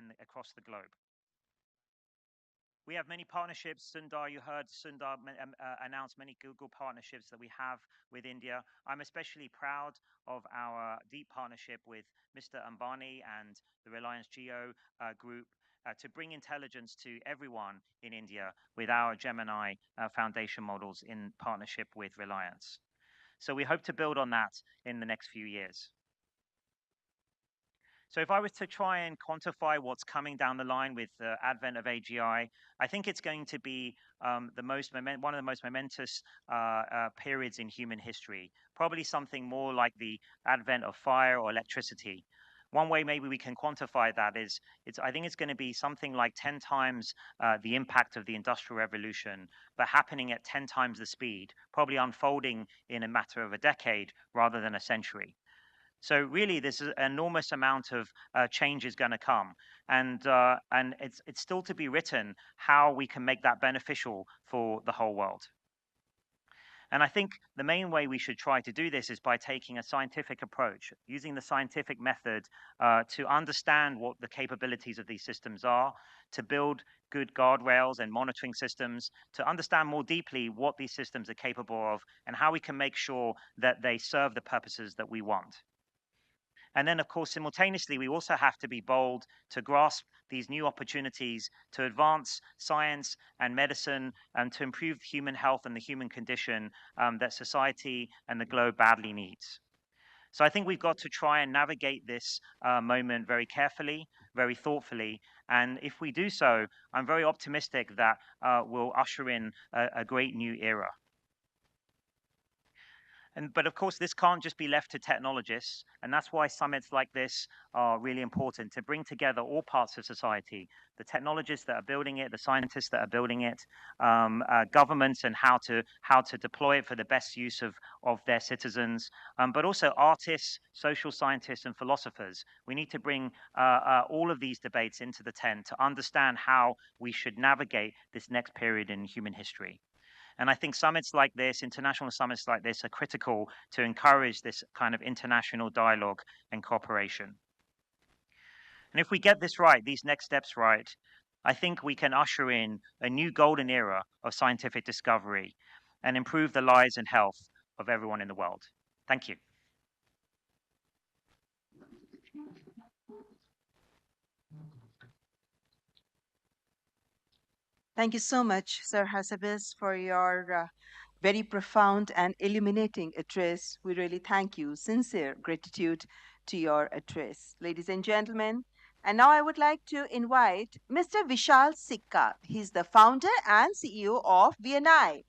and across the globe. We have many partnerships. Sundar, you heard Sundar announce many Google partnerships that we have with India. I'm especially proud of our deep partnership with Mr. Ambani and the Reliance Jio group to bring intelligence to everyone in India with our Gemini foundation models in partnership with Reliance. So we hope to build on that in the next few years. So if I was to try and quantify what's coming down the line with the advent of AGI, I think it's going to be one of the most momentous periods in human history. Probably something more like the advent of fire or electricity. One way maybe we can quantify that is I think it's going to be something like 10 times the impact of the Industrial Revolution, but happening at 10 times the speed, probably unfolding in a matter of a decade rather than a century. So really, this is an enormous amount of change is going to come, and it's still to be written how we can make that beneficial for the whole world. And I think the main way we should try to do this is by taking a scientific approach, using the scientific method to understand what the capabilities of these systems are, to build good guardrails and monitoring systems, to understand more deeply what these systems are capable of, and how we can make sure that they serve the purposes that we want. And then, of course, simultaneously, we also have to be bold to grasp these new opportunities to advance science and medicine and to improve human health and the human condition that society and the globe badly needs. So I think we've got to try and navigate this moment very carefully, very thoughtfully. And if we do so, I'm very optimistic that we'll usher in a great new era. But of course, this can't just be left to technologists, and that's why summits like this are really important to bring together all parts of society: the technologists that are building it, the scientists that are building it, governments and how to deploy it for the best use of their citizens, but also artists, social scientists, and philosophers. We need to bring all of these debates into the tent to understand how we should navigate this next period in human history. And I think summits like this, international summits like this, are critical to encourage this kind of international dialogue and cooperation. And if we get this right, these next steps right, I think we can usher in a new golden era of scientific discovery and improve the lives and health of everyone in the world. Thank you. Thank you so much, Sir Hassabis, for your very profound and illuminating address. We really thank you. Sincere gratitude to your address. Ladies and gentlemen, and now I would like to invite Mr. Vishal Sikka. He's the founder and CEO of VNI.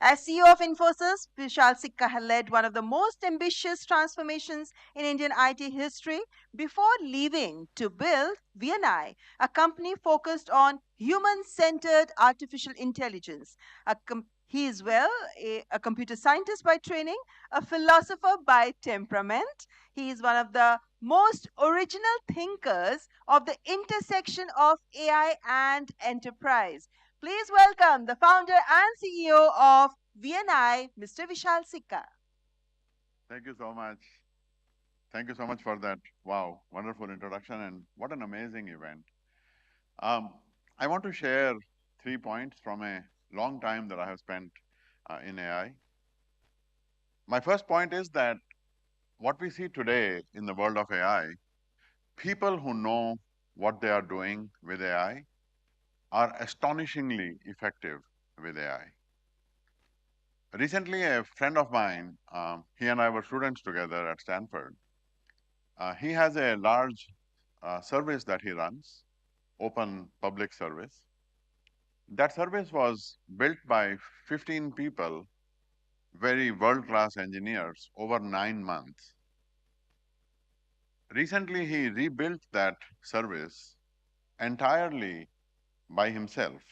As CEO of Infosys, Vishal Sikka has led one of the most ambitious transformations in Indian IT history before leaving to build VNI, a company focused on human centered artificial intelligence. He is a computer scientist by training, a philosopher by temperament. He is one of the most original thinkers of the intersection of AI and enterprise. Please welcome the founder and CEO of VNI, Mr. Vishal Sikka. Thank you so much. Thank you so much for that. Wow, wonderful introduction, and what an amazing event. I want to share 3 points from a long time that I have spent in AI. My first point is that what we see today in the world of AI, people who know what they are doing with AI are astonishingly effective with AI. Recently, a friend of mine, he and I were students together at Stanford. He has a large service that he runs, open public service. That service was built by 15 people, very world-class engineers, over 9 months. Recently, he rebuilt that service entirely by himself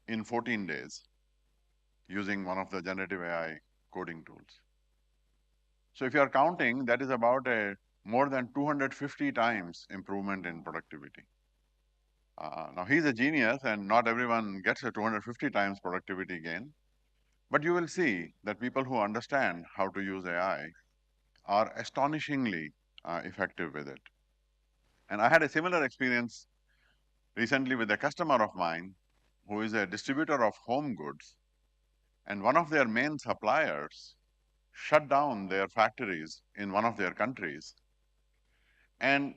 in 14 days using one of the generative AI coding tools. So if you are counting, that is about a more than 250 times improvement in productivity. Now he's a genius, and not everyone gets a 250 times productivity gain. But you will see that people who understand how to use AI are astonishingly effective with it. And I had a similar experience recently with a customer of mine who is a distributor of home goods, and one of their main suppliers shut down their factories in one of their countries. And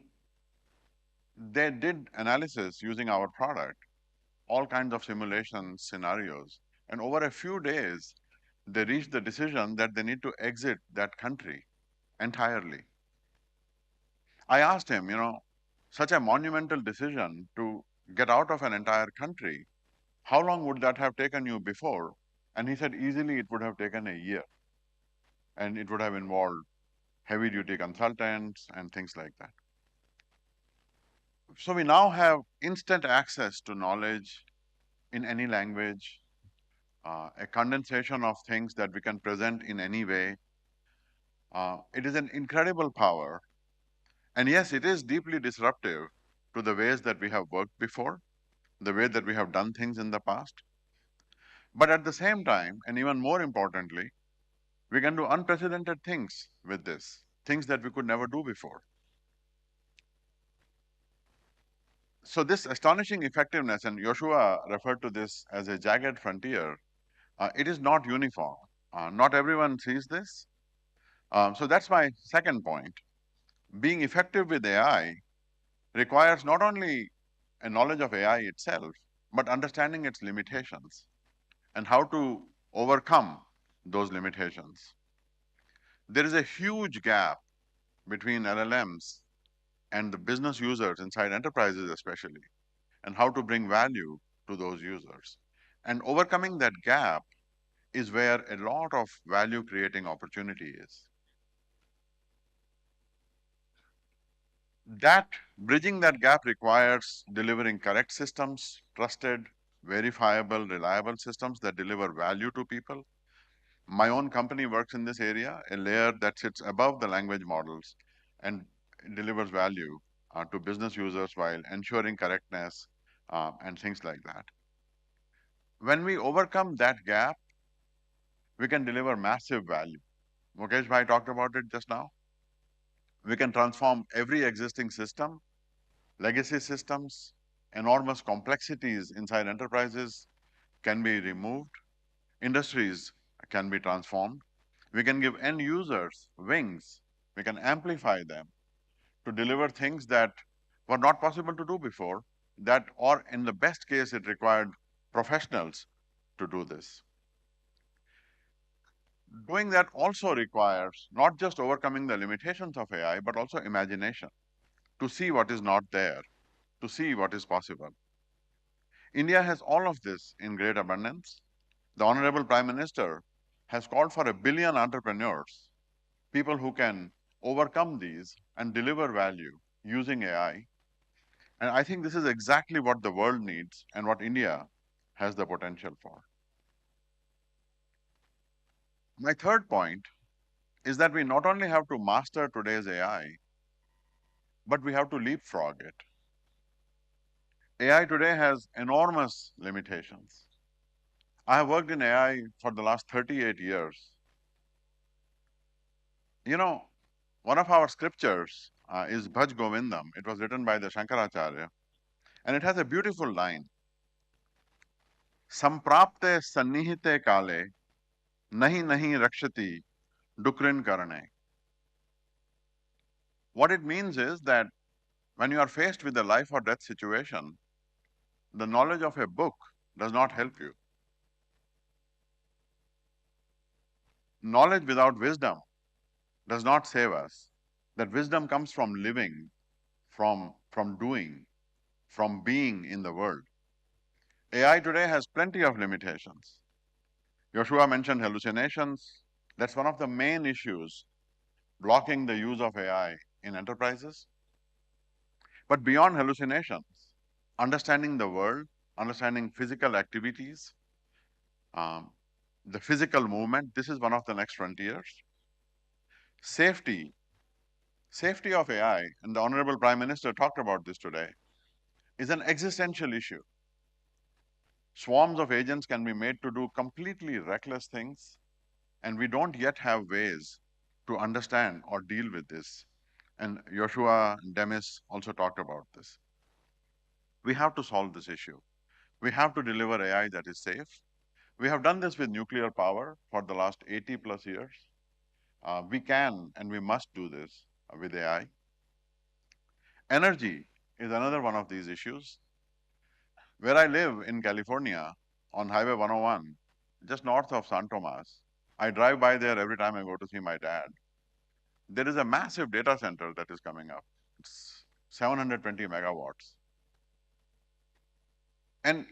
they did analysis using our product, all kinds of simulation scenarios. And over a few days, they reached the decision that they need to exit that country entirely. I asked him, such a monumental decision to get out of an entire country, how long would that have taken you before? And he said, easily it would have taken a year. And it would have involved heavy duty consultants and things like that. So we now have instant access to knowledge in any language, a condensation of things that we can present in any way. It is an incredible power. And yes, it is deeply disruptive to the ways that we have worked before, the way that we have done things in the past. But at the same time, and even more importantly, we can do unprecedented things with this, things that we could never do before. So this astonishing effectiveness, and Joshua referred to this as a jagged frontier, it is not uniform. Not everyone sees this. So that's my second point. Being effective with AI requires not only a knowledge of AI itself, but understanding its limitations and how to overcome those limitations. There is a huge gap between LLMs and the business users inside enterprises, especially, and how to bring value to those users. And overcoming that gap is where a lot of value creating opportunity is. That bridging that gap requires delivering correct systems, trusted, verifiable, reliable systems that deliver value to people. My own company works in this area, a layer that sits above the language models and delivers value to business users while ensuring correctness and things like that. When we overcome that gap, we can deliver massive value. Mukesh Bhai talked about it just now. We can transform every existing system, legacy systems, enormous complexities inside enterprises can be removed, industries can be transformed. We can give end users wings, we can amplify them to deliver things that were not possible to do before, that, or in the best case, it required professionals to do this. Doing that also requires not just overcoming the limitations of AI, but also imagination to see what is not there, to see what is possible. India has all of this in great abundance. The Honorable Prime Minister has called for 1 billion entrepreneurs, people who can overcome these and deliver value using AI. And I think this is exactly what the world needs and what India has the potential for. My third point is that we not only have to master today's AI, but we have to leapfrog it. AI today has enormous limitations. I have worked in AI for the last 38 years. You know, one of our scriptures is Bhaj Govindam. It was written by the Shankaracharya, and it has a beautiful line. Samprapte sannihite kale, nahi nahi rakshati dukrin karane. What it means is that when you are faced with a life or death situation, the knowledge of a book does not help you. Knowledge without wisdom does not save us. That wisdom comes from living, from doing, from being in the world. AI today has plenty of limitations. Joshua mentioned hallucinations. That's one of the main issues blocking the use of AI in enterprises. But beyond hallucinations, understanding the world, understanding physical activities, um, the physical movement, this is one of the next frontiers. Safety, safety of AI, and the Honorable Prime Minister talked about this today, is an existential issue. Swarms of agents can be made to do completely reckless things, and we don't yet have ways to understand or deal with this. and Joshua and Demis also talked about this. We have to solve this issue. We have to deliver AI that is safe. We have done this with nuclear power for the last 80 plus years. We can and we must do this with AI. Energy is another one of these issues. Where I live in California on Highway 101, just north of San Tomas, I drive by there every time I go to see my dad. There is a massive data center that is coming up. It's 720 megawatts. And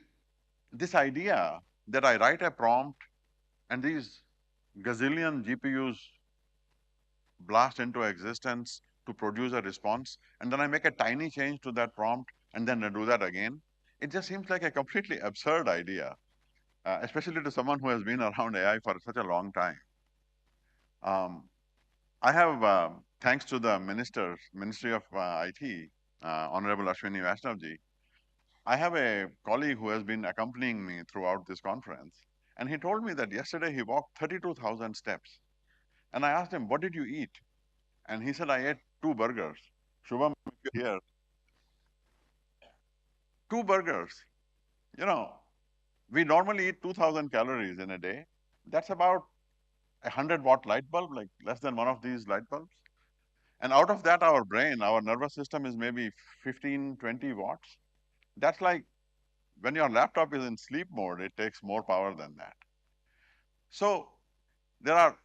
this idea that I write a prompt and these gazillion GPUs blast into existence to produce a response, and then I make a tiny change to that prompt and then I do that again, it just seems like a completely absurd idea, especially to someone who has been around AI for such a long time. I have, thanks to the Ministry of IT, Honorable Ashwini Vaishnavji, I have a colleague who has been accompanying me throughout this conference, and he told me that yesterday he walked 32,000 steps. And I asked him, "What did you eat?" And he said, "I ate 2 burgers." Shubham, if you're here, 2 burgers. You know, we normally eat 2,000 calories in a day. That's about a 100-watt light bulb, like less than one of these light bulbs. And out of that, our brain, our nervous system is maybe 15, 20 watts. That's like when your laptop is in sleep mode, it takes more power than that. So there are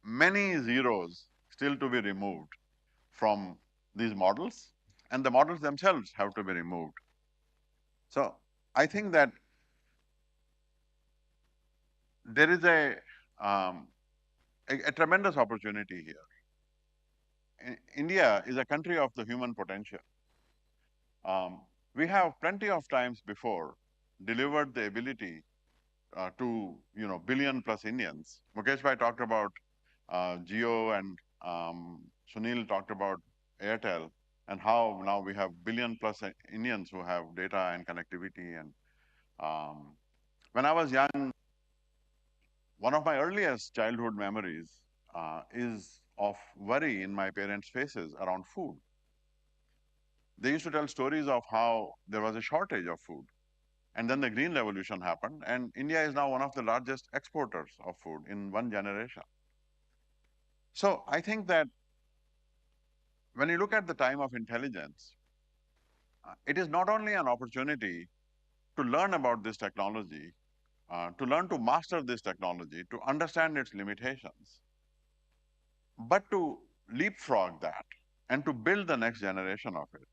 many zeros still to be removed from these models, and the models themselves have to be removed. So I think that there is a tremendous opportunity here. India is a country of the human potential. We have plenty of times before delivered the ability to billion plus Indians. Mukesh bhai talked about Jio, and Sunil talked about Airtel, and how now we have billion plus Indians who have data and connectivity. And when I was young, one of my earliest childhood memories is of worry in my parents' faces around food. They used to tell stories of how there was a shortage of food. And then the Green Revolution happened, and India is now one of the largest exporters of food in one generation. So I think that when you look at the time of intelligence, it is not only an opportunity to learn about this technology, to learn to master this technology, to understand its limitations, but to leapfrog that and to build the next generation of it.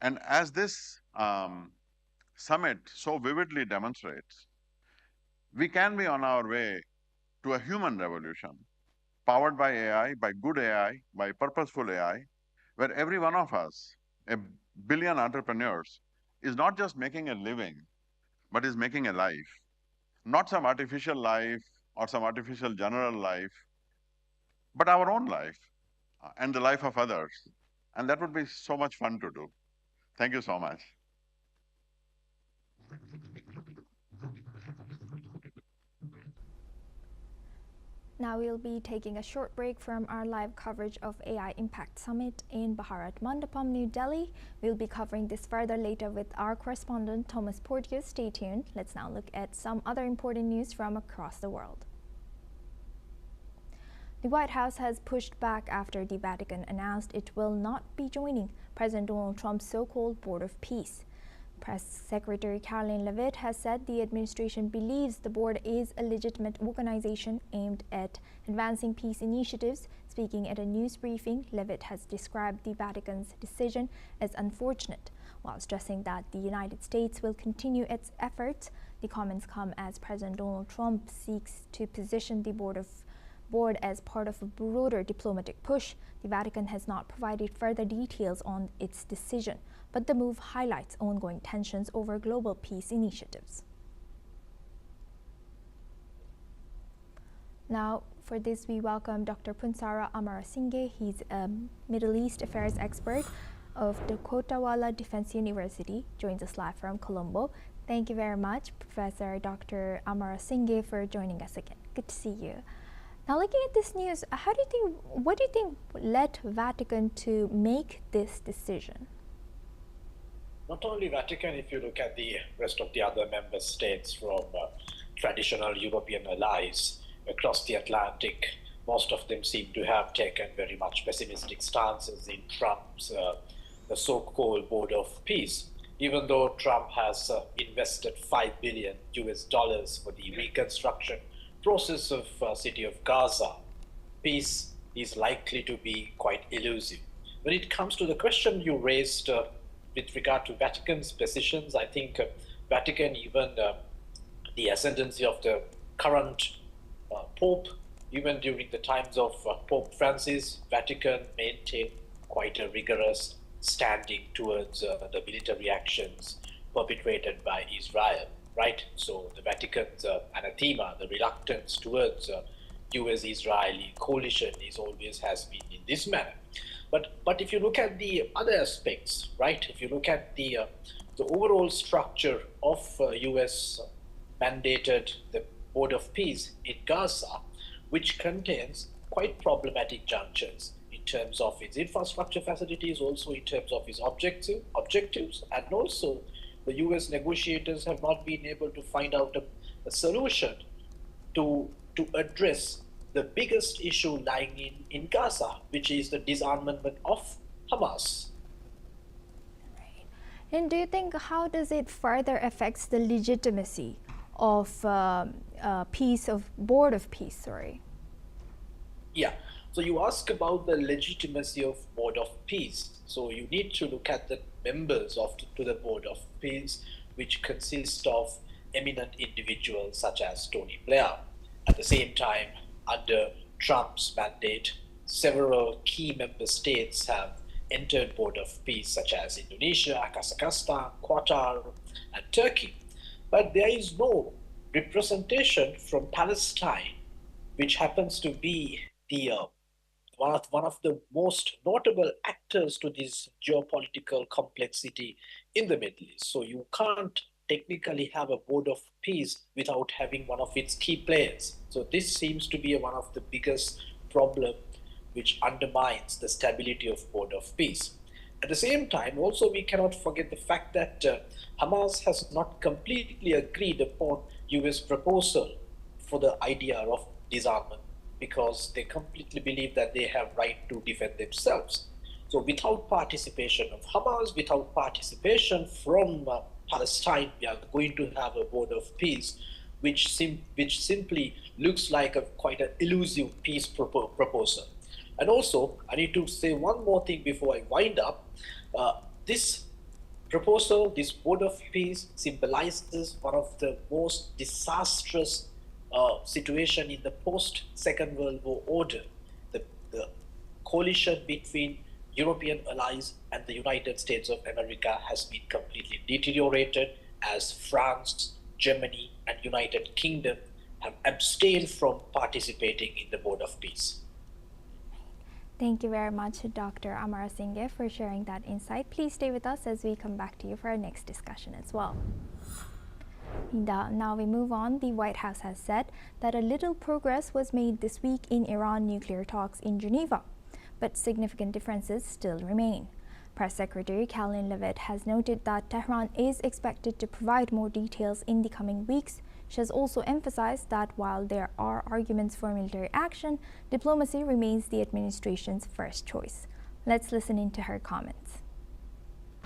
And as this summit so vividly demonstrates, we can be on our way to a human revolution powered by AI, by good AI, by purposeful AI, where every one of us, a billion entrepreneurs, is not just making a living, but is making a life. Not some artificial life or some artificial general life, but our own life and the life of others. And that would be so much fun to do. Thank you so much. Now we'll be taking a short break from our live coverage of AI Impact Summit in Bharat Mandapam, New Delhi. We'll be covering this further later with our correspondent Thomas Porteous. Stay tuned. Let's now look at some other important news from across the world. The White House has pushed back after the Vatican announced it will not be joining President Donald Trump's so-called Board of Peace. Press Secretary Caroline Leavitt has said the administration believes the board is a legitimate organization aimed at advancing peace initiatives. Speaking at a news briefing, Leavitt has described the Vatican's decision as unfortunate, while stressing that the United States will continue its efforts. The comments come as President Donald Trump seeks to position the board as part of a broader diplomatic push. The Vatican has not provided further details on its decision, but the move highlights ongoing tensions over global peace initiatives. Now, for this, we welcome Dr. Punsara Amarasinghe. He's a Middle East affairs expert of the Kotawala Defense University, joins us live from Colombo. Thank you very much, Professor Dr. Amarasinghe, for joining us again. Good to see you. Now, looking at this news, what do you think led Vatican to make this decision? Not only Vatican, if you look at the rest of the other member states from traditional European allies across the Atlantic, most of them seem to have taken very much pessimistic stances in Trump's the so-called Board of Peace. Even though Trump has invested $5 billion for the reconstruction process of city of Gaza, peace is likely to be quite elusive. When it comes to the question you raised with regard to Vatican's positions, I think Vatican, even the ascendancy of the current Pope, even during the times of Pope Francis, Vatican maintained quite a rigorous standing towards the military actions perpetrated by Israel, right? So the Vatican's anathema, the reluctance towards US-Israeli coalition always has been in this manner. But if you look at the other aspects, right? If you look at the overall structure of US mandated the Board of Peace in Gaza, which contains quite problematic junctures in terms of its infrastructure facilities, also in terms of its objectives, and also the US negotiators have not been able to find out a solution to address the biggest issue lying in Gaza, which is the disarmament of Hamas. Right. And do you think, how does it further affect the legitimacy of Board of Peace? Sorry. Yeah. So you ask about the legitimacy of Board of Peace. So you need to look at the members to the Board of Peace, which consist of eminent individuals such as Tony Blair. At the same time, under Trump's mandate, several key member states have entered Board of Peace, such as Indonesia, Kazakhstan, Qatar, and Turkey. But there is no representation from Palestine, which happens to be the one of the most notable actors to this geopolitical complexity in the Middle East. So you can't technically have a Board of Peace without having one of its key players. So this seems to be one of the biggest problems which undermines the stability of Board of Peace. At the same time, also we cannot forget the fact that Hamas has not completely agreed upon US proposal for the idea of disarmament, because they completely believe that they have right to defend themselves. So without participation of Hamas, without participation from Palestine, we are going to have a Board of Peace which simply looks like quite an elusive peace proposal. And also, I need to say one more thing before I wind up. This proposal, this Board of Peace, symbolizes one of the most disastrous situation in the post-Second World War order. The coalition between European allies and the United States of America has been completely deteriorated, as France, Germany, and United Kingdom have abstained from participating in the Board of Peace. Thank you very much, Dr. Amara Singh, for sharing that insight. Please stay with us as we come back to you for our next discussion as well. Now we move on. The White House has said that a little progress was made this week in Iran nuclear talks in Geneva, but significant differences still remain. Press Secretary Karoline Leavitt has noted that Tehran is expected to provide more details in the coming weeks. She has also emphasized that while there are arguments for military action, diplomacy remains the administration's first choice. Let's listen into her comments.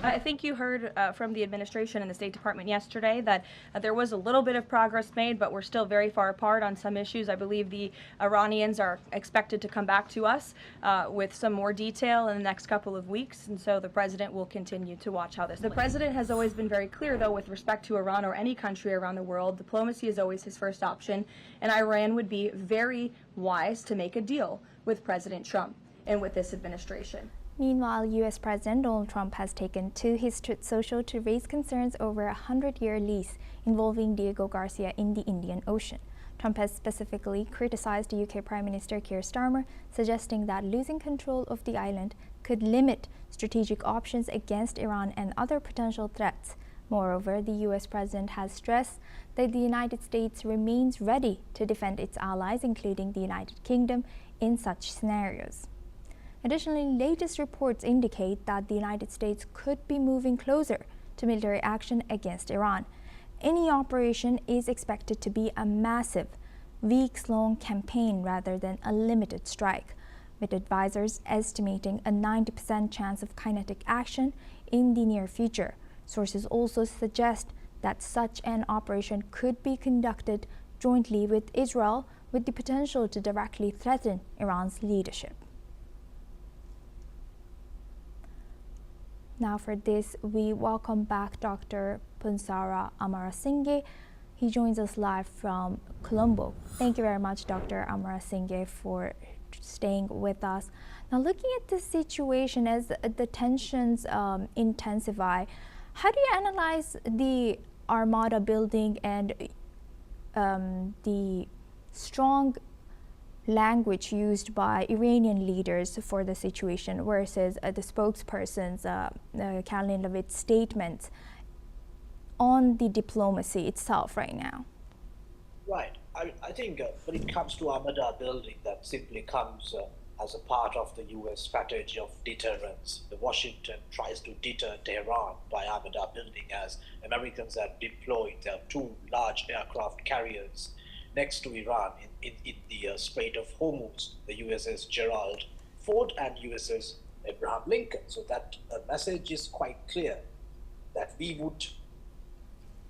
I think you heard from the administration and the State Department yesterday that there was a little bit of progress made, but we're still very far apart on some issues. I believe the Iranians are expected to come back to us with some more detail in the next couple of weeks, and so the president will continue to watch how this plays. The president has always been very clear, though, with respect to Iran or any country around the world. Diplomacy is always his first option, and Iran would be very wise to make a deal with President Trump and with this administration. Meanwhile, U.S. President Donald Trump has taken to his Truth Social to raise concerns over a 100-year lease involving Diego Garcia in the Indian Ocean. Trump has specifically criticized UK Prime Minister Keir Starmer, suggesting that losing control of the island could limit strategic options against Iran and other potential threats Moreover, the U.S. president has stressed that the United States remains ready to defend its allies, including the United Kingdom, in such scenarios. Additionally, latest reports indicate that the United States could be moving closer to military action against Iran. Any operation is expected to be a massive, weeks-long campaign rather than a limited strike, with advisors estimating a 90% chance of kinetic action in the near future. Sources also suggest that such an operation could be conducted jointly with Israel, with the potential to directly threaten Iran's leadership. Now for this, we welcome back Dr. Punsara Amarasinghe. He joins us live from Colombo. Thank you very much, Dr. Amarasinghe, for staying with us. Now, looking at this situation as the tensions intensify, how do you analyze the Armada building and the strong language used by Iranian leaders for the situation versus the spokesperson's, Caroline Levitt's statements on the diplomacy itself right now? Right. I think when it comes to Armada building, that simply comes as a part of the U.S. strategy of deterrence. The Washington tries to deter Tehran by Armada building, as Americans have deployed their two large aircraft carriers next to Iran in the Strait of Hormuz, the USS Gerald Ford and USS Abraham Lincoln. So that message is quite clear, that we would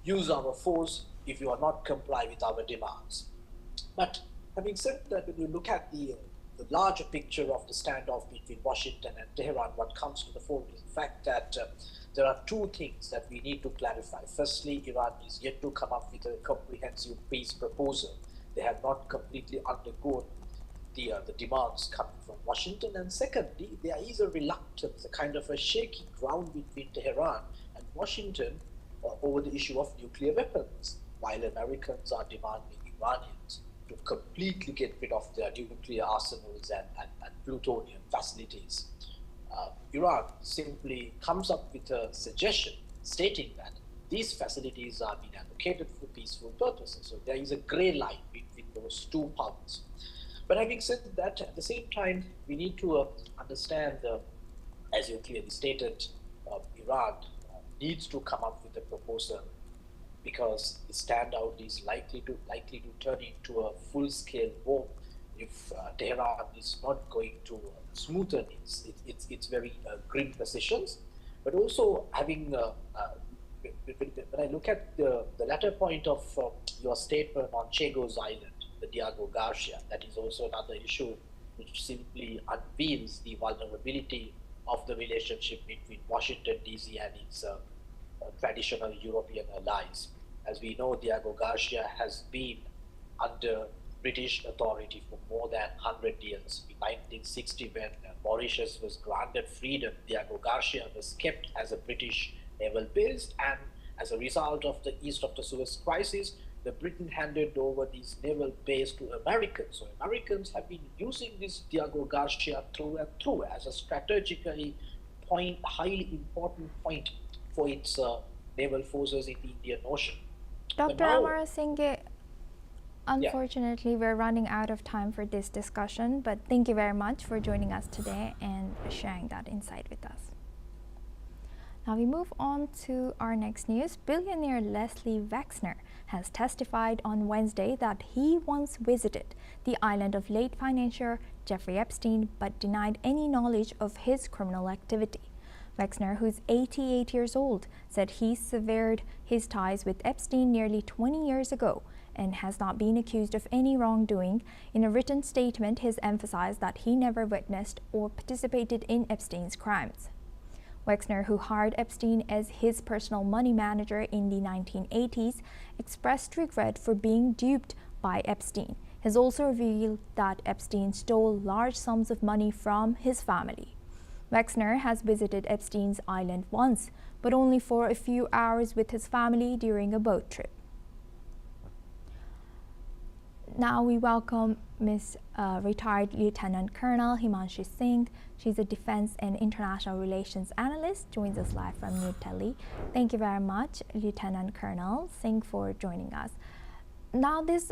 use our force if you are not comply with our demands. But having said that, when you look at the larger picture of the standoff between Washington and Tehran, what comes to the fore is the fact that there are two things that we need to clarify. Firstly, Iran is yet to come up with a comprehensive peace proposal. They have not completely undergone the demands coming from Washington. And secondly, there is a reluctance, a kind of a shaky ground between Tehran and Washington over the issue of nuclear weapons, while Americans are demanding Iranians to completely get rid of their nuclear arsenals and plutonium facilities. Iran simply comes up with a suggestion stating that these facilities are being allocated for peaceful purposes. So there is a gray line between those two powers. But having said that, at the same time, we need to understand, as you clearly stated, Iran needs to come up with a proposal, because the standout is likely to turn into a full-scale war if Tehran is not going to smoothen its very grim positions. But also having, when I look at the latter point of your statement on Chagos Island, the Diego Garcia, that is also another issue which simply unveils the vulnerability of the relationship between Washington, D.C. and its traditional European allies. As we know, Diego Garcia has been under British authority for more than 100 years. In 1960, when Mauritius was granted freedom, Diego Garcia was kept as a British naval base, and as a result of the East of the Suez crisis, the Britain handed over this naval base to Americans. So Americans have been using this Diego Garcia through and through as a strategically highly important point for its naval forces in the Indian Ocean. Dr. Amarasinghe, unfortunately, we're running out of time for this discussion, but thank you very much for joining us today and sharing that insight with us. Now we move on to our next news. Billionaire Leslie Wexner has testified on Wednesday that he once visited the island of late financier Jeffrey Epstein, but denied any knowledge of his criminal activity. Wexner, who's 88 years old, said he severed his ties with Epstein nearly 20 years ago and has not been accused of any wrongdoing. In a written statement, he emphasized that he never witnessed or participated in Epstein's crimes. Wexner, who hired Epstein as his personal money manager in the 1980s, expressed regret for being duped by Epstein. He has also revealed that Epstein stole large sums of money from his family. Wexner has visited Epstein's island once, but only for a few hours with his family during a boat trip. Now we welcome Ms. Retired Lieutenant Colonel Himanshi Singh. She's a Defense and International Relations Analyst, joins us live from New Delhi. Thank you very much, Lieutenant Colonel Singh, for joining us. Now, this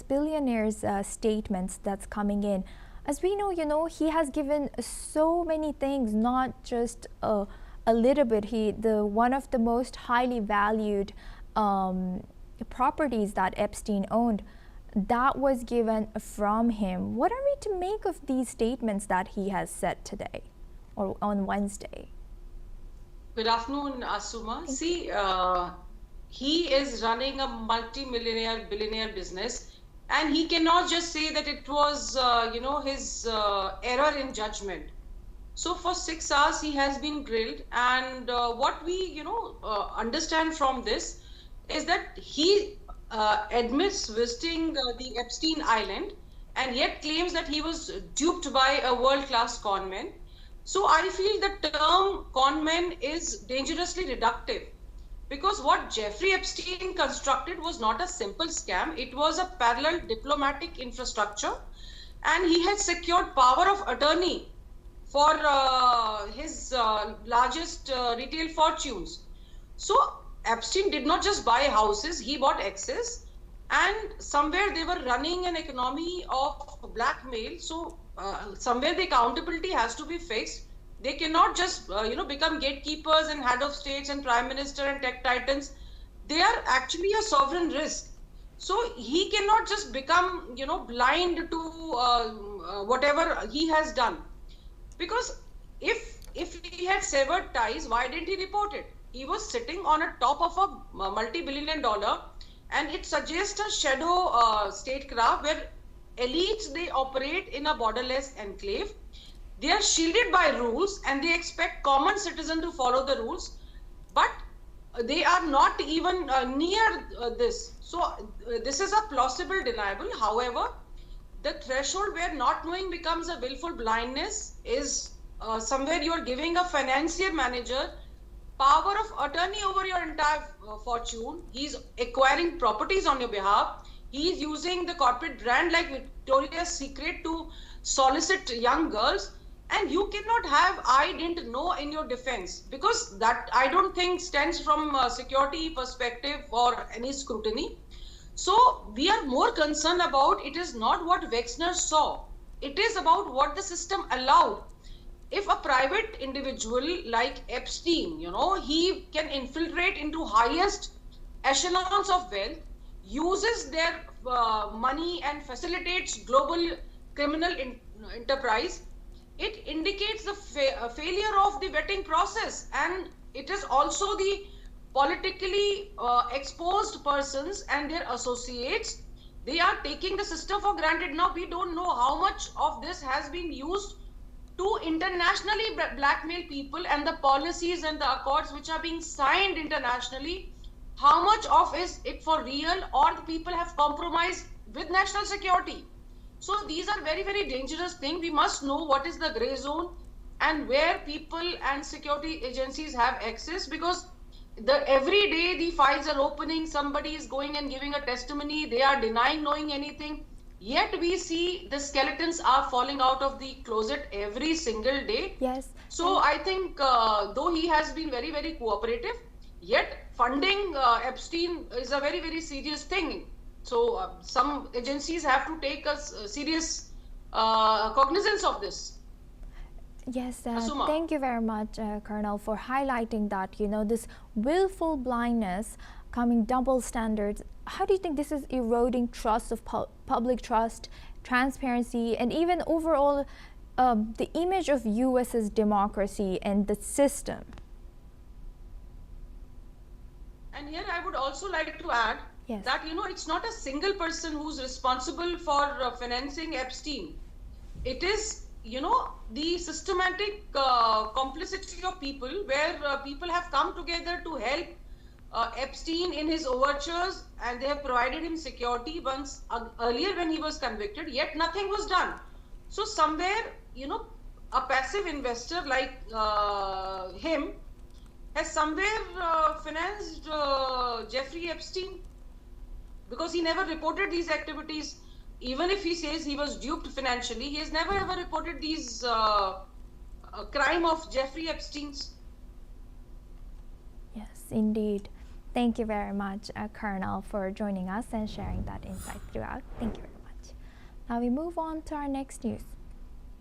billionaire's statements that's coming in, as we know, he has given so many things, not just a little bit. One of the most highly valued properties that Epstein owned, that was given from him. What are we to make of these statements that he has said today or on Wednesday? Good afternoon, Asuma. See, he is running a multi-millionaire, billionaire business, and he cannot just say that it was, his error in judgment. So for 6 hours, he has been grilled, and what we, understand from this is that he admits visiting the Epstein Island and yet claims that he was duped by a world-class conman. So I feel the term conman is dangerously reductive, because what Jeffrey Epstein constructed was not a simple scam. It was a parallel diplomatic infrastructure, and he had secured power of attorney for his largest retail fortunes. So Epstein did not just buy houses, he bought access, and somewhere they were running an economy of blackmail. So somewhere the accountability has to be fixed. They cannot just become gatekeepers and head of states and prime minister and tech titans. They are actually a sovereign risk. So he cannot just become blind to whatever he has done. Because if he had severed ties, why didn't he report it? He was sitting on a top of a multi-billion-dollar, and it suggests a shadow statecraft where elites, they operate in a borderless enclave. They are shielded by rules, and they expect common citizens to follow the rules, but they are not even near this. So this is a plausible deniable. However, the threshold where not knowing becomes a willful blindness is somewhere you are giving a financier manager power of attorney over your entire fortune. He's acquiring properties on your behalf. He's using the corporate brand like Victoria's Secret to solicit young girls. And you cannot have "I didn't know" in your defense, because that I don't think stems from a security perspective or any scrutiny. So we are more concerned about, it is not what Wexner saw. It is about what the system allowed. If a private individual like Epstein, he can infiltrate into highest echelons of wealth, uses their money and facilitates global criminal enterprise, it indicates the failure of the vetting process, and it is also the politically exposed persons and their associates. They are taking the system for granted. Now we don't know how much of this has been used to internationally blackmail people, and the policies and the accords which are being signed internationally, how much of is it for real, or the people have compromised with national security. So these are very, very dangerous things. We must know what is the gray zone and where people and security agencies have access, because every day the files are opening, somebody is going and giving a testimony, they are denying knowing anything. Yet we see the skeletons are falling out of the closet every single day. Yes. So I think though he has been very, very cooperative, yet funding Epstein is a very, very serious thing. So some agencies have to take a serious cognizance of this. Yes, thank you very much, Colonel, for highlighting that, this willful blindness, coming double standards. How do you think this is eroding trust of public trust, transparency, and even overall the image of U.S.'s democracy and the system? And here I would also like to add that, it's not a single person who's responsible for financing Epstein. It is, the systematic complicity of people, where people have come together to help Epstein in his overtures, and they have provided him security once earlier when he was convicted, yet nothing was done. So somewhere, a passive investor like him has somewhere financed Jeffrey Epstein, because he never reported these activities. even if he says he was duped financially, he has never ever reported these crime of Jeffrey Epstein's. Yes, indeed. Thank you very much, Colonel, for joining us and sharing that insight throughout. Thank you very much. Now we move on to our next news.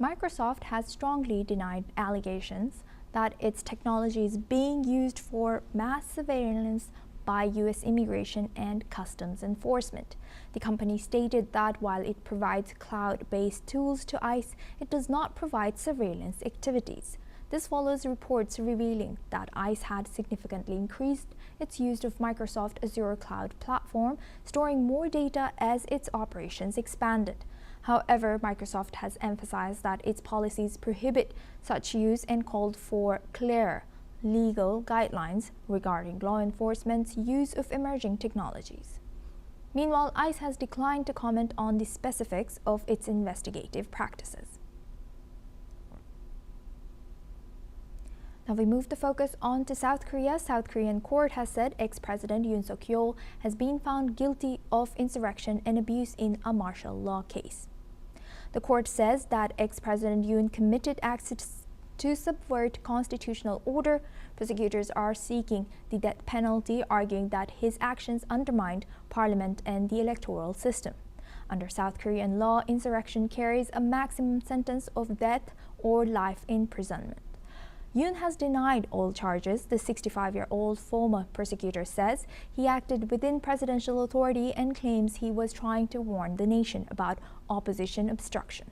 Microsoft has strongly denied allegations that its technology is being used for mass surveillance by U.S. Immigration and Customs Enforcement. The company stated that while it provides cloud-based tools to ICE, it does not provide surveillance activities. This follows reports revealing that ICE had significantly increased its use of Microsoft Azure cloud platform, storing more data as its operations expanded. However, Microsoft has emphasized that its policies prohibit such use and called for clear legal guidelines regarding law enforcement's use of emerging technologies. Meanwhile, ICE has declined to comment on the specifics of its investigative practices. Now we move the focus on to South Korea. South Korean court has said ex-President Yoon Suk-yeol has been found guilty of insurrection and abuse in a martial law case. The court says that ex-President Yoon committed acts to subvert constitutional order. Prosecutors are seeking the death penalty, arguing that his actions undermined parliament and the electoral system. Under South Korean law, insurrection carries a maximum sentence of death or life imprisonment. Yoon has denied all charges. The 65-year-old former prosecutor says he acted within presidential authority and claims he was trying to warn the nation about opposition obstruction.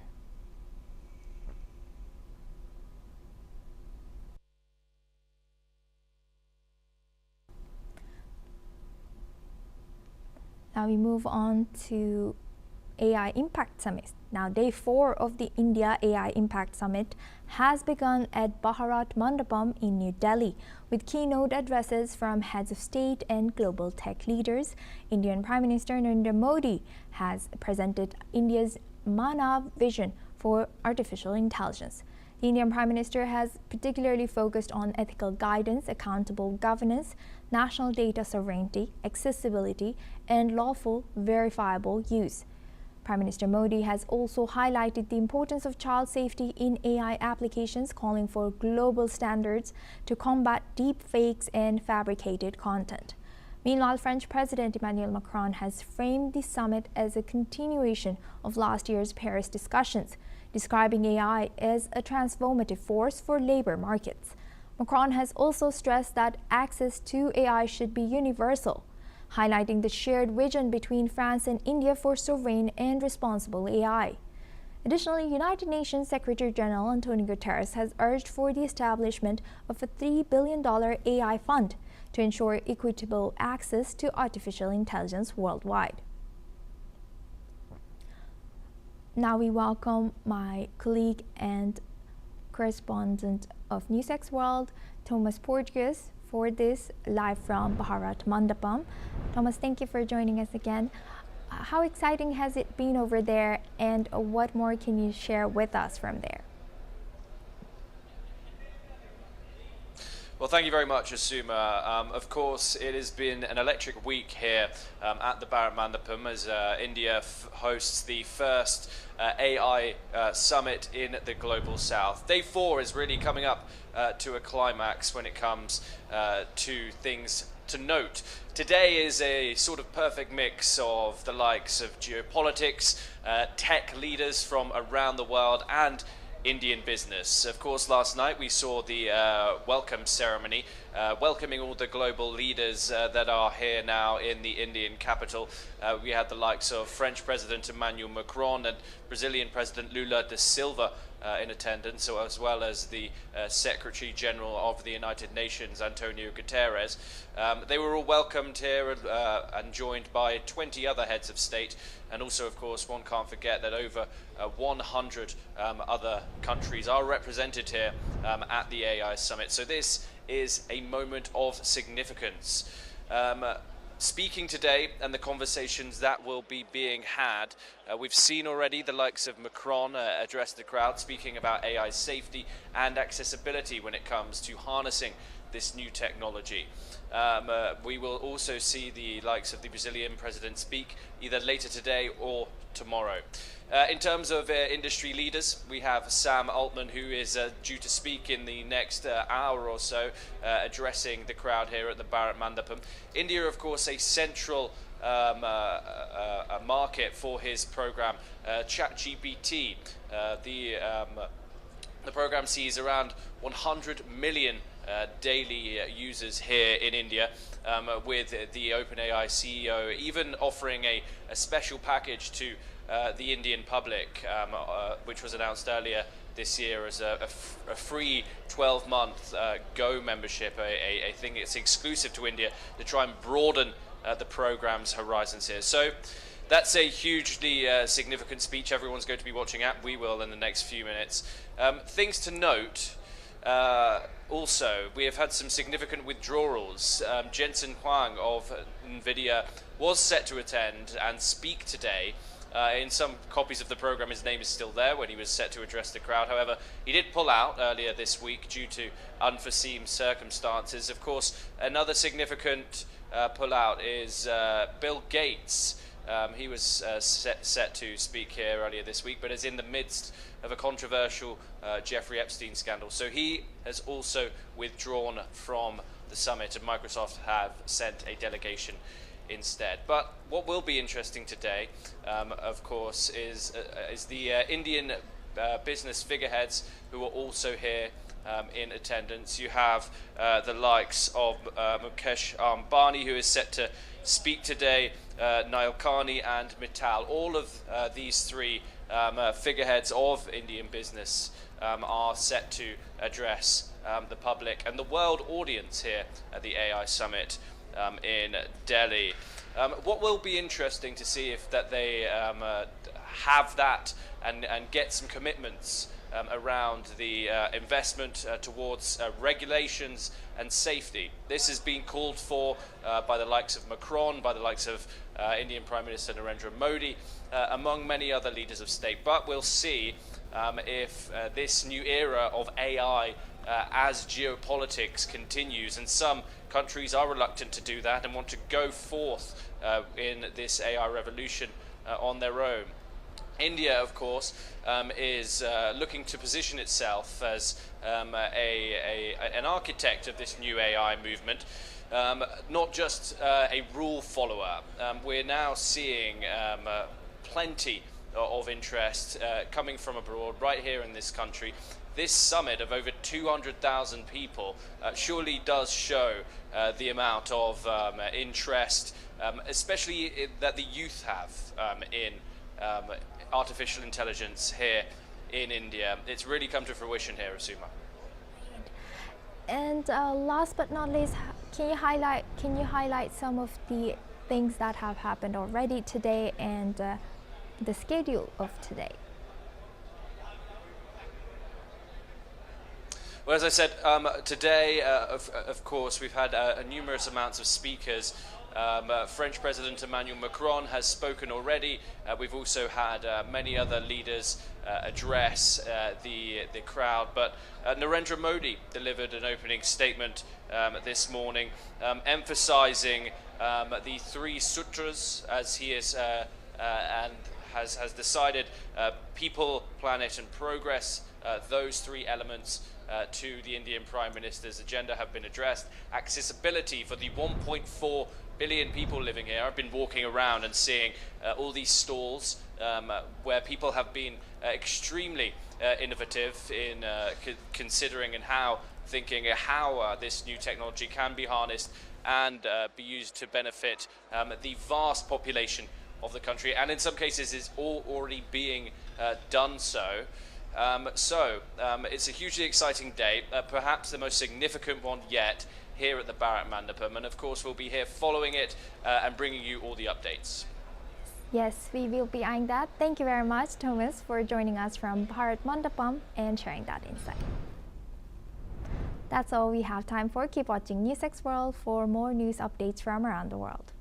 Now we move on to AI Impact Summit. Now, day 4 of the India AI Impact Summit has begun at Bharat Mandapam in New Delhi with keynote addresses from heads of state and global tech leaders. Indian Prime Minister Narendra Modi has presented India's Manav vision for artificial intelligence. The Indian Prime Minister has particularly focused on ethical guidance, accountable governance, national data sovereignty, accessibility, and lawful, verifiable use. Prime Minister Modi has also highlighted the importance of child safety in AI applications, calling for global standards to combat deep fakes and fabricated content. Meanwhile, French President Emmanuel Macron has framed the summit as a continuation of last year's Paris discussions, describing AI as a transformative force for labor markets. Macron has also stressed that access to AI should be universal, highlighting the shared vision between France and India for sovereign and responsible AI. Additionally, United Nations Secretary General Antonio Guterres has urged for the establishment of a $3 billion AI fund to ensure equitable access to artificial intelligence worldwide. Now we welcome my colleague and correspondent of NewsX World, Thomas Porteous, for this live from Bharat Mandapam. Thomas, thank you for joining us again. How exciting has it been over there, and what more can you share with us from there? Well, thank you very much, Asuma. Of course, it has been an electric week here at the Bharat Mandapam as India hosts the first AI summit in the Global South. Day 4 is really coming up to a climax when it comes to things to note. Today is a sort of perfect mix of the likes of geopolitics, tech leaders from around the world, and Indian business. Of course, last night we saw the welcome ceremony, welcoming all the global leaders that are here now in the Indian capital. We had the likes of French President Emmanuel Macron and Brazilian President Lula da Silva in attendance, as well as the Secretary General of the United Nations, Antonio Guterres. They were all welcomed here and joined by 20 other heads of state. And also, of course, one can't forget that over 100 other countries are represented here at the AI Summit. So this is a moment of significance. speaking today and the conversations that will be being had. We've seen already the likes of Macron address the crowd, speaking about AI safety and accessibility when it comes to harnessing this new technology. We will also see the likes of the Brazilian president speak either later today or tomorrow. In terms of industry leaders, we have Sam Altman, who is due to speak in the next hour or so, addressing the crowd here at the Bharat Mandapam. India, of course, a central a market for his program, ChatGPT. The program sees around 100 million daily users here in India, with the OpenAI CEO even offering a special package to the Indian public, which was announced earlier this year as a free 12-month Go membership, a thing that's exclusive to India to try and broaden the program's horizons here. So that's a hugely significant speech everyone's going to be watching at. We will in the next few minutes. Things to note. Also, we have had some significant withdrawals. Jensen Huang of NVIDIA was set to attend and speak today. In some copies of the program, his name is still there when he was set to address the crowd. However, he did pull out earlier this week due to unforeseen circumstances. Of course, another significant pullout is Bill Gates. He was set to speak here earlier this week, but is in the midst of a controversial Jeffrey Epstein scandal. So he has also withdrawn from the summit, and Microsoft have sent a delegation instead. But what will be interesting today, of course, is the Indian business figureheads who are also here in attendance. You have the likes of Mukesh Ambani, who is set to speak today, Niall Carney and Mittal. All of these three figureheads of Indian business are set to address the public and the world audience here at the AI Summit in Delhi. What will be interesting to see if that they have that and get some commitments around the investment towards regulations and safety. This has been called for by the likes of Macron, by the likes of Indian Prime Minister Narendra Modi, among many other leaders of state. But we'll see if this new era of AI as geopolitics continues, and some countries are reluctant to do that and want to go forth in this AI revolution on their own. India, of course, is looking to position itself as an architect of this new AI movement, not just a rule follower. We're now seeing plenty of interest coming from abroad, right here in this country. This summit of over 200,000 people surely does show the amount of interest, especially that the youth have in artificial intelligence here in India. It's really come to fruition here, Asuma. And last but not least, can you highlight some of the things that have happened already today and the schedule of today? Well, as I said, today, of course, we've had numerous amounts of speakers. French President Emmanuel Macron has spoken already. We've also had many other leaders address the crowd. But Narendra Modi delivered an opening statement this morning, emphasizing the three sutras, as he is and has decided: people, planet, and progress. Those three elements to the Indian Prime Minister's agenda have been addressed. Accessibility for the 1.4 billion people living here. I've been walking around and seeing all these stalls where people have been extremely innovative in considering and thinking how this new technology can be harnessed and be used to benefit the vast population of the country, and in some cases is already being done so. It's a hugely exciting day, perhaps the most significant one yet here at the Bharat Mandapam, and of course we'll be here following it and bringing you all the updates. Yes, we will be eyeing that. Thank you very much, Thomas, for joining us from Bharat Mandapam and sharing that insight. That's all we have time for. Keep watching NewsX World for more news updates from around the world.